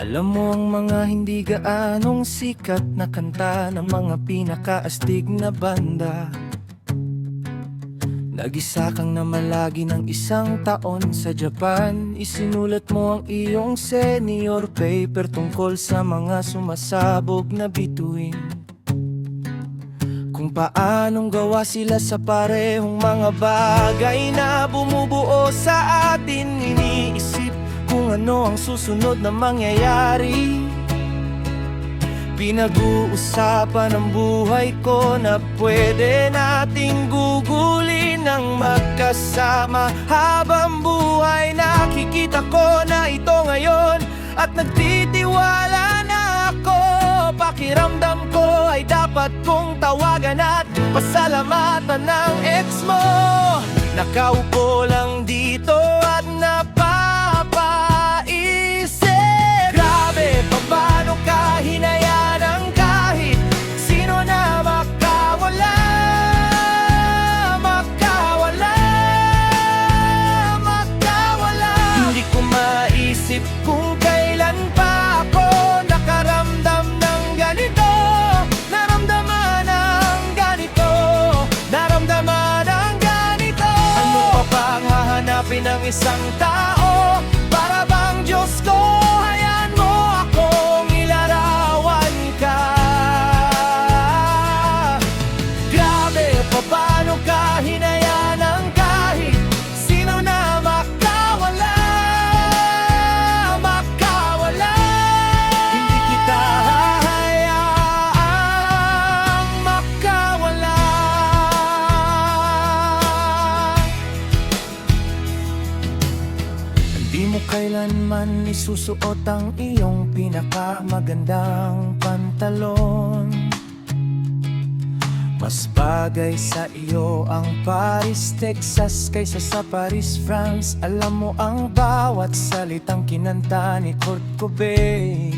Alam mo ang mga hindi gaanong sikat na kanta ng mga pinakaastig na banda. Nag-isa kang namalagi ng isang taon sa Japan. Isinulat mo ang iyong senior paper tungkol sa mga sumasabog na bituin, kung paanong gawa sila sa parehong mga bagay na bumubuo sa atin. Iniisip kung ano ang susunod na mangyayari. Pinag-uusapan ang buhay ko na pwede nating gugulin ng magkasama habang buhay. Nakikita ko na ito ngayon at nagtitiwala na ako. Pakiramdam ko ay dapat kong tawagan at pasalamatan ng ex mo. Nakaupo lang dito at napapaisip, grabe, paano ka hinayaan ng kahit sino na makawala, makawala, makawala. Hindi ko maisip kung kailan pa ako nakaramdam ng ganito, naramdaman ng ganito, naramdaman ng ganito. Ano pa bang hahanapin ng isang tao? Para bang Diyos ko, hayaan mo akong ilarawan ka. Grabe, paano ka hinayaan ng kahit sino na makawala, makawala. Hindi kita hahayaang makawala. Hindi mo kailanman isusuot ang iyong pinakamagandang pantalon. Mas bagay sa iyo ang Paris, Texas kaysa sa Paris, France. Alam mo ang bawat salitang kinanta ni Kurt Cobain.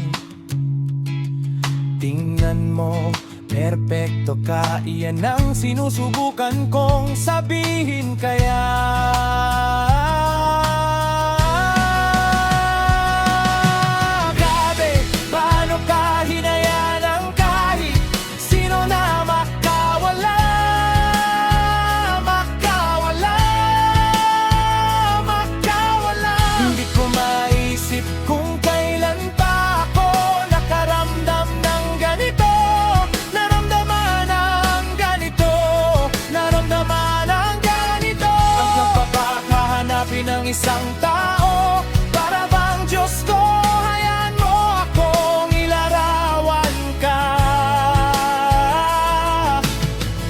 Tingnan mo, perpekto ka, iyan ang sinusubukan kong sabihin. Kaya grabe, paano ka hinayaan ng kahit sino na makawala, makawala, makawala. Hindi ko maisip kung kailan pa ako nakaramdam ng ganito, naramdaman ng ganito, naramdaman ng ganito. Ang napapakahanapin ng isang tao, para bang Diyos ko, hayaan mo akong ilarawan ka.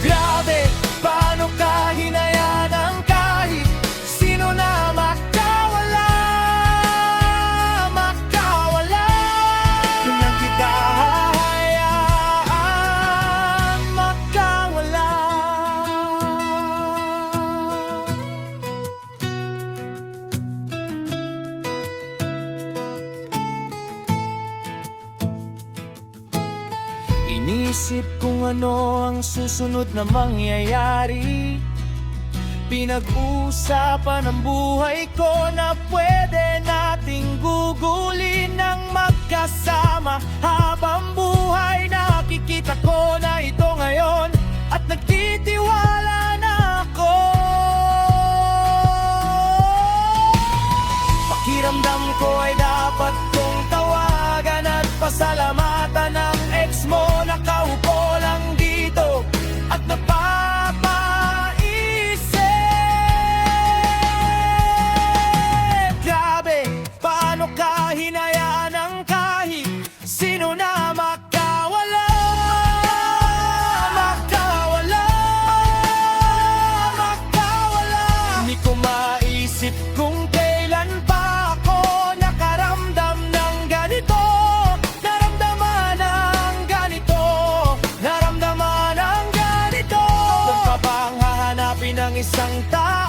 Grabe, paano ka hinayaan ng kahit sino na makawala, makawala. Kung kita hahayaan makawala. Inisip kung ano ang susunod na mangyayari. Pinag-usapan ang buhay ko na pwede nating gugulin ng magkasama habang buhay. Nakikita ko na ito ngayon at nagtitiwala na ako. Pakiramdam ko ay dapat kong tawagan at pasalamatan ng ex mo. Nakaupo lang dito at napapaisip, grabe, paano ka hinayaan ng kahit sino na makawala, makawala, makawala. Hindi ko maisip kung kailan pa ako nakaramdam ng ganito, naramdaman ng ganito, naramdaman ng ganito. Kung pa bang hahanapin ng isang tao,